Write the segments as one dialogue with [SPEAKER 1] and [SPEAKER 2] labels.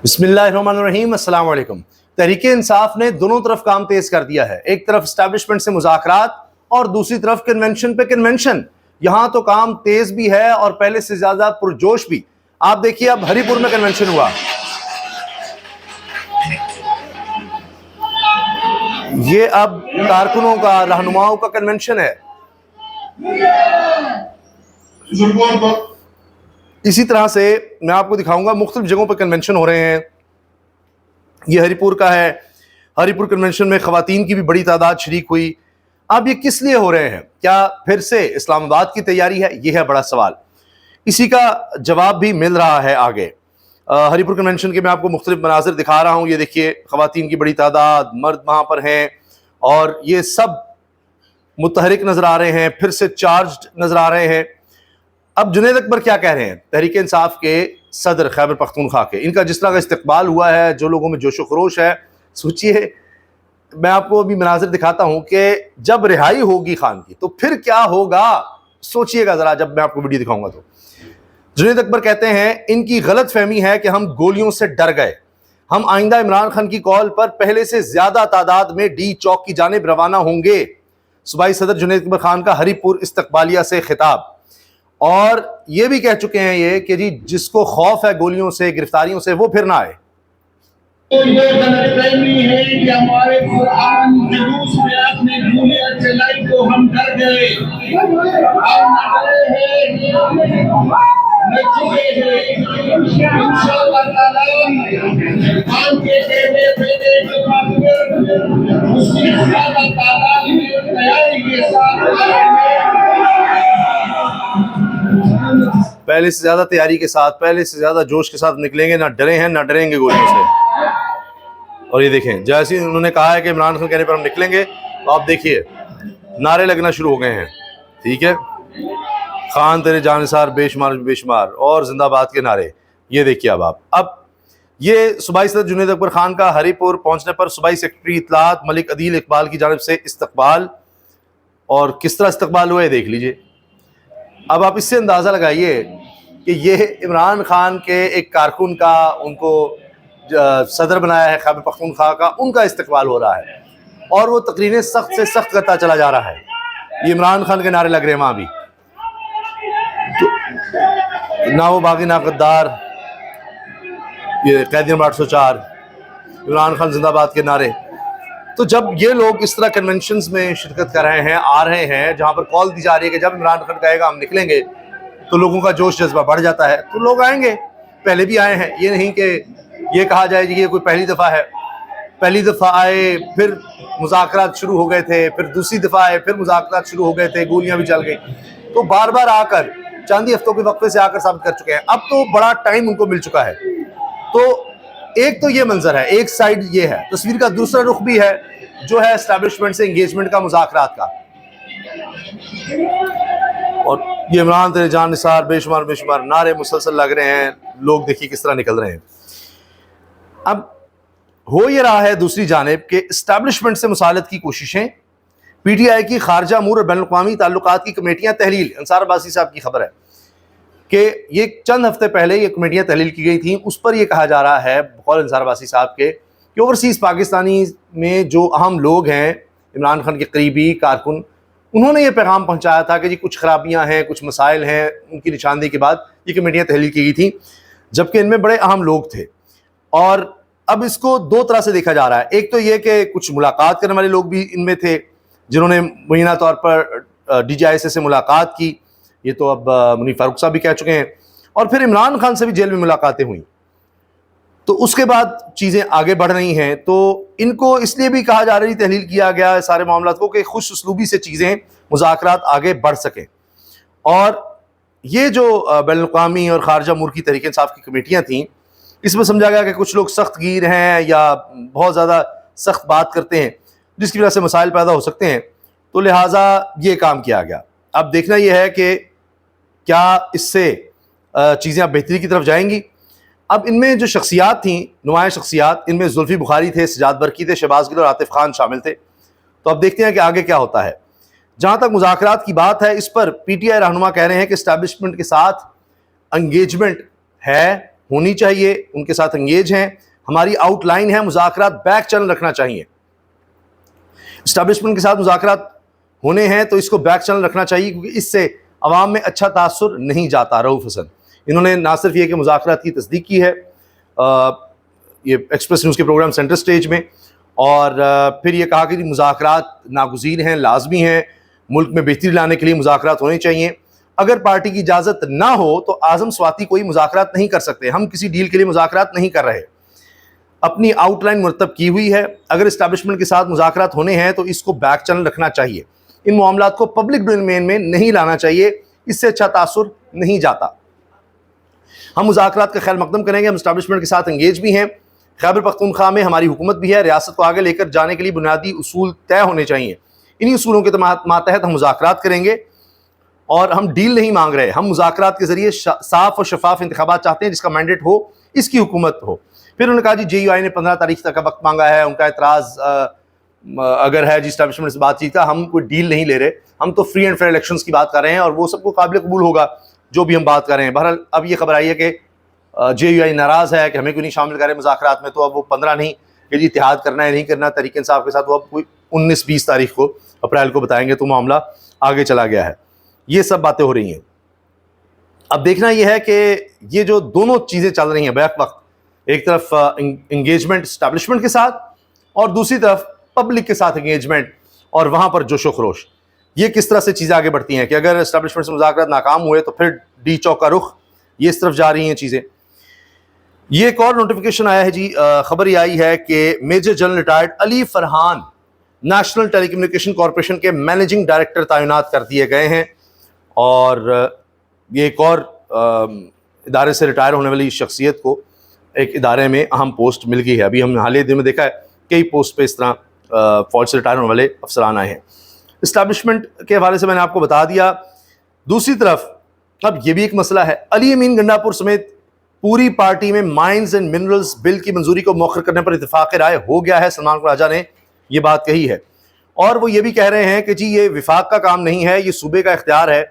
[SPEAKER 1] बिस्मिल्लाहिर्रहमानिर्रहीम, अस्सलाम वालेकुम। तहरीक इंसाफ ने दोनों तरफ काम तेज कर दिया है। एक तरफ एस्टैब्लिशमेंट से मुज़ाकरात और दूसरी तरफ कन्वेंशन पे कन्वेंशन। यहां तो काम तेज भी है और पहले से ज्यादा पुरजोश भी। आप देखिए, अब हरिपुर में कन्वेंशन हुआ। ये अब कारकुनों का, रहनुमाओं का कन्वेंशन है। इसी तरह से मैं आपको दिखाऊंगा, मुख्तलिफ जगहों पर कन्वेंशन हो रहे हैं। ये हरिपुर का है। हरिपुर कन्वेंशन में खवातीन की भी बड़ी तादाद शरीक हुई। अब ये किस लिए हो रहे हैं? क्या फिर से इस्लामाबाद की तैयारी है? ये है बड़ा सवाल। इसी का जवाब भी मिल रहा है आगे। हरिपुर कन्वेंशन के मैं आपको मुख्तलिफ मनाजिर दिखा रहा हूँ। ये देखिए, खवातीन की बड़ी तादाद, मर्द वहाँ पर हैं और ये सब मुतहरिक नजर आ रहे हैं, फिर से चार्ज नजर आ रहे हैं। अब जुनैद अकबर क्या कह रहे हैं? तहरीक इंसाफ के सदर खैबर पख्तूनख्वा के, इनका जिस तरह का इस्तकबाल हुआ है, जो लोगों में जोशो खरोश है, सोचिए। मैं आपको अभी मनाजिर दिखाता हूं कि जब रिहाई होगी खान की तो फिर क्या होगा, सोचिएगा जरा जब मैं आपको वीडियो दिखाऊंगा तो। जुनैद अकबर कहते हैं, इनकी गलत फहमी है कि हम गोलियों से डर गए। हम आइंदा इमरान खान की कॉल पर पहले से ज्यादा तादाद में डी चौक की जानिब रवाना होंगे। सूबाई सदर जुनैद अकबर खान का हरिपुर इस्तकबालिया से खिताब। और ये भी कह चुके हैं ये कि जी जिसको खौफ है गोलियों से, गिरफ्तारियों से, वो फिर ना आए।
[SPEAKER 2] तो ये गलतफहमी है कि हमारे कुरान जुलूस में आपने गोलियां चलाई तो हम डर गए। हम डरे हैं, न चुके हैं। इंशाअल्लाह ताला खान के कहने पे उसकी ज्यादा तादाद में तैयारी के साथ
[SPEAKER 1] पहले से ज्यादा तैयारी के साथ, पहले से ज्यादा जोश के साथ निकलेंगे। ना डरे हैं, ना डरेंगे गोलियों से। और ये देखें, जैसे उन्होंने कहा है कि इमरान खान कहने पर हम निकलेंगे, तो आप देखिए नारे लगना शुरू हो गए हैं। ठीक है, खान तेरे जानिसार बेशुमार बेशुमार और जिंदाबाद के नारे। ये देखिए अब ये सूबाई सदर जुनैद अकबर खान का हरिपुर पहुंचने पर सूबाई सेक्रेटरी इत्तलात मलिक अदील इकबाल की जानिब से इस्तकबाल, और किस तरह इस्तकबाल हुआ है देख लीजिए। अब आप इससे अंदाज़ा लगाइए कि ये इमरान खान के एक कारकुन का, उनको सदर बनाया है खैबर पख्तूनख्वा का, उनका इस्तकबाल हो रहा है और वो तकरीरें सख्त से सख्त करता चला जा रहा है। ये इमरान खान के नारे लग रहे हैं वहाँ भी, तो ना वो बागी ना गद्दार, ये कैदी नंबर 804, इमरान खान जिंदाबाद के नारे। तो जब ये लोग इस तरह कन्वेंशंस में शिरकत कर रहे हैं, आ रहे हैं, जहाँ पर कॉल दी जा रही है कि जब इमरान खान कहेगा हम निकलेंगे, तो लोगों का जोश जज्बा बढ़ जाता है, तो लोग आएंगे। पहले भी आए हैं, ये नहीं कि ये कहा जाए कि ये कोई पहली दफ़ा है। पहली दफ़ा आए, फिर मुज़ाकरात शुरू हो गए थे, फिर दूसरी दफ़ा आए, फिर मुज़ाकरात शुरू हो गए थे, गोलियां भी चल गई। तो बार बार आकर, चंद हफ्तों के वक्फे से आकर साबित कर चुके हैं। अब तो बड़ा टाइम उनको मिल चुका है। तो एक तो ये मंजर है, एक साइड ये है। तस्वीर का दूसरा रुख भी है, जो है एस्टैब्लिशमेंट से एंगेजमेंट का, मुज़ाकरात का। और ये इमरान तेरे जान निसार बेशुमार बेशुमार नारे मुसलसल लग रहे हैं। लोग देखिए किस तरह निकल रहे हैं। अब हो ये रहा है दूसरी जानिब के एस्टैब्लिशमेंट से मुसालत की कोशिशें। पीटीआई की खारजा अमूर और बैनुल-अक़वामी ताल्लुकात की कमेटियां तहलील, अंसार अब्बासी साहब की खबर है कि ये चंद हफ्ते पहले ये कमेटियां तहलील की गई थी। उस पर यह कहा जा रहा है बकौल अंसार अब्बासी साहब के कि ओवरसीज़ पाकिस्तानी में जो अहम लोग हैं, इमरान खान के करीबी कारकुन, उन्होंने ये पैगाम पहुंचाया था कि जी कुछ खराबियां हैं, कुछ मसाइल हैं। उनकी निशानदेही के बाद ये कमेटियां तहलील की गई थी, जबकि इनमें बड़े अहम लोग थे। और अब इसको दो तरह से देखा जा रहा है। एक तो ये कि कुछ मुलाकात करने वाले लोग भी इनमें थे, जिन्होंने मुबैना तौर पर DGISS से मुलाकात की। ये तो अब मुनीर फारूक साहब भी कह चुके हैं। और फिर इमरान खान से भी जेल में मुलाकातें हुई। तो उसके बाद चीज़ें आगे बढ़ रही हैं। तो इनको इसलिए भी कहा जा रही, तहलील किया गया है सारे मामला को, कि खुश उसलूबी से चीज़ें, मुज़ाकरात आगे बढ़ सकें। और ये जो बैनुल-अक़वामी और खारजा अमूर की तहरीक इंसाफ की कमेटियाँ थीं, इसमें समझा गया कि कुछ लोग सख्त गिर हैं या बहुत ज़्यादा सख्त बात करते हैं, जिसकी वजह से मसाइल पैदा हो सकते हैं। तो लिहाजा ये काम किया गया। अब देखना यह है कि क्या इससे चीज़ें अब बेहतरी की तरफ जाएंगी। अब इनमें जो शख्सियात थीं, नुमाया शख्सियात, इनमें जुल्फी बुखारी थे, सजाद बरकी थे, शहबाज गिल और आतिफ खान शामिल थे। तो अब देखते हैं कि आगे क्या होता है। जहाँ तक मुज़ाकरात की बात है, इस पर PTI रहनुमा कह रहे हैं कि एस्टैब्लिशमेंट के साथ एंगेजमेंट है होनी चाहिए, उनके साथ एंगेज हैं, हमारी आउटलाइन है, मुज़ाकरात बैक चैनल रखना चाहिए। इस्टेब्लिशमेंट के साथ मुज़ाकरात होने हैं तो इसको बैक चैनल रखना चाहिए, क्योंकि इससे अवाम में अच्छा तासुर नहीं जाता। रऊफ हसन इन्होंने ना सिर्फ ये कि मुज़ाकरात की तस्दीक की है ये एक्सप्रेस न्यूज़ के प्रोग्राम सेंटर स्टेज में, और फिर ये कहा कि मुज़ाकरात नागुज़ीर हैं, लाजमी हैं, मुल्क में बेहतरी लाने के लिए मुज़ाकरात होने चाहिए। अगर पार्टी की इजाज़त ना हो तो आज़म स्वाति कोई मुज़ाकरात नहीं कर सकते। हम किसी डील के लिए मुज़ाकरात नहीं कर रहे, अपनी आउटलाइन मुरतब की हुई है। अगर इस्टेब्लिशमेंट के साथ मुज़ाकरात होने हैं तो इसको बैक चैनल रखना चाहिए, इन मामलात को पब्लिक डोमेन में नहीं लाना चाहिए, इससे अच्छा तासुर नहीं जाता। हम मुज़ाकरात का खैर मकदम करेंगे, हम इस्टेब्लिशमेंट के साथ एंगेज भी हैं। खैबर पख्तूनख्वा में हमारी हुकूमत भी है, रियासत को आगे लेकर जाने के लिए बुनियादी उसूल तय होने चाहिए। इन्हीं उसूलों के मातहत हम मुज़ाकरात करेंगे, और हम डील नहीं मांग रहे, हम मुज़ाकरात के ज़रिए साफ और शफाफ इंतखाबात चाहते हैं जिसका मैंडेट हो, इसकी हुकूमत हो। फिर उन्होंने कहा जी JUI ने 15 तारीख तक का वक्त मांगा है, उनका एतराज़ अगर है जी इस्टेब्लिशमेंट से बातचीत का, हम कोई डील नहीं ले रहे, हम तो फ्री एंड फेयर इलेक्शंस की बात कर रहे हैं, और वो सबको काबिल कबूल होगा जो भी हम बात कर रहे हैं। बहरहाल अब ये खबर आई है कि JUI नाराज़ है कि हमें क्यों नहीं शामिल करें मुज़ाकरात में, तो अब वो 15 नहीं कि जी इत्तेहाद करना है नहीं करना तहरीक इंसाफ के साथ, वो अब कोई 19-20 तारीख को अप्रैल को बताएंगे, तो मामला आगे चला गया है। ये सब बातें हो रही हैं। अब देखना यह है कि ये जो दोनों चीज़ें चल रही हैं बैक वक्त, एक तरफ इंगेजमेंट इस्टेब्लिशमेंट के साथ और दूसरी तरफ पब्लिक के साथ इंगेजमेंट, और वहाँ पर जोशो खरोश, ये किस तरह से चीज़ें आगे बढ़ती हैं कि अगर इस्टेब्लिशमेंट से मुज़ाकरात नाकाम हुए तो फिर डी चौक का रुख, ये इस तरफ जा रही हैं चीज़ें। ये एक और नोटिफिकेशन आया है जी, खबर ये आई है कि major general retired Ali Farhan national telecommunication corporation के मैनेजिंग डायरेक्टर तैनात कर दिए गए हैं, और ये एक और इदारे से रिटायर होने वाली शख्सियत को एक इदारे में अहम पोस्ट मिल गई है। अभी हम हाल ही दिन में देखा है कई पोस्ट पे इस तरह फौज से रिटायर होने वाले अफसरान आए हैं। इस्टेब्लिशमेंट के हवाले से मैंने आपको बता दिया। दूसरी तरफ अब ये भी एक मसला है, अली अमीन गंडापुर समेत पूरी पार्टी में माइंस एंड मिनरल्स बिल की मंजूरी को मौखर करने पर इत्तेफाक राय हो गया है। सलमान राजा ने ये बात कही है, और वो ये भी कह रहे हैं कि जी ये विफाक का काम नहीं है, ये सूबे का इख्तियार है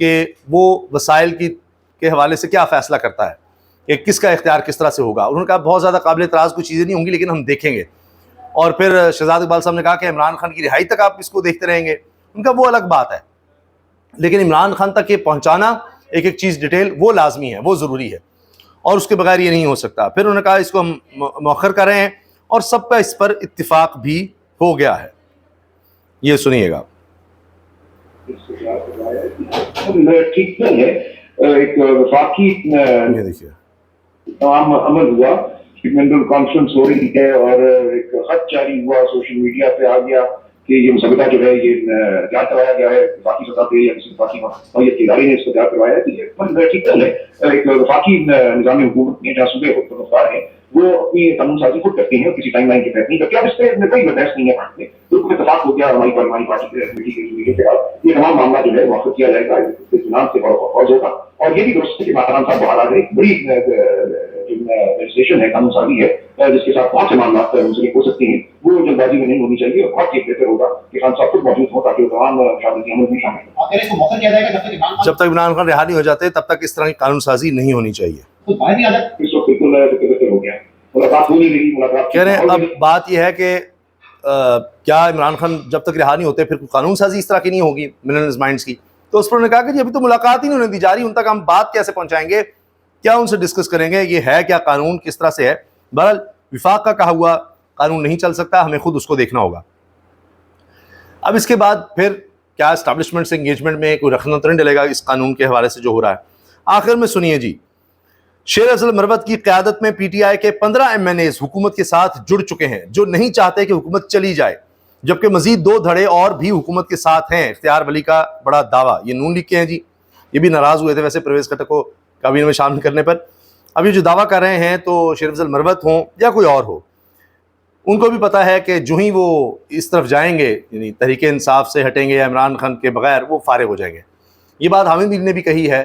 [SPEAKER 1] कि वो वसाइल के हवाले से क्या फ़ैसला करता है कि किसका इख्तियार किस तरह से होगा। उन्होंने कहा बहुत ज़्यादा काबिल एतराज़ कोई चीज़ें नहीं होंगी, लेकिन हम देखेंगे। और फिर शहजाद इकबाल साहब ने कहा कि इमरान खान की रिहाई तक आप इसको देखते रहेंगे, उनका वो अलग बात है, लेकिन इमरान खान तक ये पहुँचाना एक एक चीज़ डिटेल वो लाजमी है, वो ज़रूरी है, और उसके बगैर ये नहीं हो सकता। फिर उन्होंने कहा इसको हम मौखर कर रहे हैं, और सबका इस पर इत्तिफाक भी हो गया है। ये सुनिएगा।
[SPEAKER 3] ठीक नहीं है, एक वफाकी
[SPEAKER 1] ये देखिए
[SPEAKER 3] अमल हुआ, मिनरल कॉन्फ्रेंस हो रही है, और एक खत जारी हुआ, सोशल मीडिया पे आ गया कि ये मुसबदा जो है ये तैयार करवाया गया है वफाकी सतह पे, या किसी वफाकी नौयत के इदारे ने इसको तैयार करवाया है। ये ठीक है, एक वफाकी निज़ाम हुकूमत में जहाँ सूबे हुक्मरान है वो अपनी कानून साजी खुद करते हैं, किसी टाइम लाइन के तहत नहीं करते। अब इस पर कोई बहस नहीं है, भारत में बिल्कुल इत्तेफाक हो गया हमारी पार्टी के कमेटी के बाद, ये तमाम मामला जो है वाक़ किया जाएगा, इत्मीनान से फौज होगा। और ये भी दुरुस्त है कि माताराम साहब बाहर आ गए, बड़ी रजिस्ट्रेशन है, कानून साजी है, जिसके साथ बहुत से मामला मुंसलिक हो सकते हैं, वो जल्दबाजी में नहीं होनी चाहिए, और बहुत बेहतर होगा कि खान साहब खुद मौजूद हो ताकि वो तमाम शामिल अमल में शामिल हो।
[SPEAKER 1] जब तक इमरान खान रिहा नहीं हो जाते तब तक इस तरह की कानून साजी नहीं होनी चाहिए।
[SPEAKER 3] इस वक्त बिल्कुल बेहतर हो गया, मुलाकात हो नहीं रही, मुलाकात
[SPEAKER 1] कह रहे हैं। अब बात यह है कि क्या इमरान खान जब तक रिहा नहीं होते फिर कानून साजी इस तरह की नहीं होगी मिनरल्स माइंड्स की, तो उस पर उन्होंने कहा कि जी अभी तो मुलाकात ही नहीं होने दी जा रही, उन तक हम बात कैसे पहुंचाएंगे, क्या उनसे डिस्कस करेंगे, ये है क्या कानून, किस तरह से है। बहरहाल विफाक का कहा हुआ कानून नहीं चल सकता, हमें खुद उसको देखना होगा। अब इसके बाद फिर क्या एस्टैब्लिशमेंट से एंगेजमेंट में कोई रखना तो नहीं डलेगा इस कानून के हवाले से जो हो रहा है। आखिर में सुनिए जी, शेर अफजल मरवत की क़यादत में PTI के 15 MNAs हुकूमत के साथ जुड़ चुके हैं जो नहीं चाहते कि हुकूमत चली जाए, जबकि मजीद 2 धड़े और भी हुकूमत के साथ हैं। इख्तियार वली का बड़ा दावा, ये नून लीग के हैं जी, ये भी नाराज़ हुए थे वैसे परवेज़ खट्टर को काबीना में शामिल करने पर। अब ये जो दावा कर रहे हैं तो शेर अफजल मरवत हों या कोई और हो, उनको भी पता है कि जो ही वो इस तरफ जाएंगे, यानी तहरीक इंसाफ से हटेंगे या इमरान खान के बगैर, वो फारिग हो जाएंगे। ये बात हामिद मीर ने भी कही है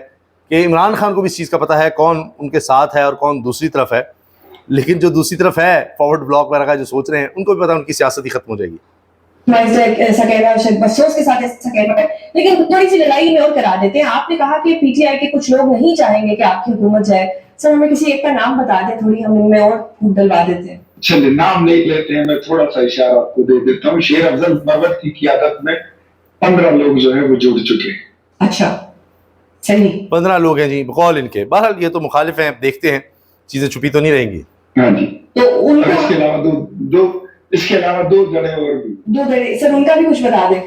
[SPEAKER 1] कि इमरान खान को भी इस चीज़ का पता है कौन उनके साथ है और कौन दूसरी तरफ है, लेकिन जो दूसरी तरफ है फॉरवर्ड ब्लॉक वगैरह का जो सोच रहे हैं, उनको भी पता है उनकी सियासत ही खत्म हो जाएगी।
[SPEAKER 4] ऐसा कहना शायद बच्चों के साथ ऐसा कहना है, लेकिन थोड़ी सी लड़ाई में और करा देते हैं। आपने कहा कि PTI के कुछ लोग नहीं चाहेंगे कि आपकी हुकूमत जाए, सर हमें किसी एक का नाम बता दें, थोड़ी हम इनमें और फूट डलवा देते हैं।
[SPEAKER 5] चलिए नाम नहीं लेते हैं, मैं थोड़ा सा इशारा आपको दे देता हूँ। शेर अफजल मरवत की क़ियादत में 15 लोग जो है वो जुड़ चुके हैं।
[SPEAKER 4] अच्छा सही।
[SPEAKER 1] 15 लोग हैं जी बकौल इनके। बहरहाल ये तो मुखालिफ हैं, अब देखते हैं चीज़ें छुपी तो नहीं रहेंगी।
[SPEAKER 5] हाँ जी।
[SPEAKER 4] तो
[SPEAKER 5] और
[SPEAKER 4] उनको
[SPEAKER 5] इसके अलावा दो जड़े और भी।
[SPEAKER 4] दो दड़े सर, उनका भी कुछ बता दें।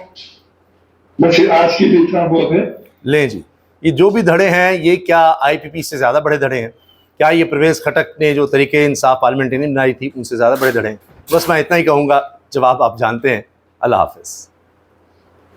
[SPEAKER 5] बस आज के लिए इतना बहुत है।
[SPEAKER 1] लें जी, ये जो भी धड़े हैं ये क्या IPP से ज़्यादा बड़े धड़े हैं? क्या ये परवेज़ खटक ने जो तरीके इंसाफ पार्लियामेंट ने बनाई थी उनसे ज़्यादा बड़े धड़े हैं? बस मैं इतना ही कहूँगा, जवाब आप जानते हैं। अल्लाह हाफ़िज़।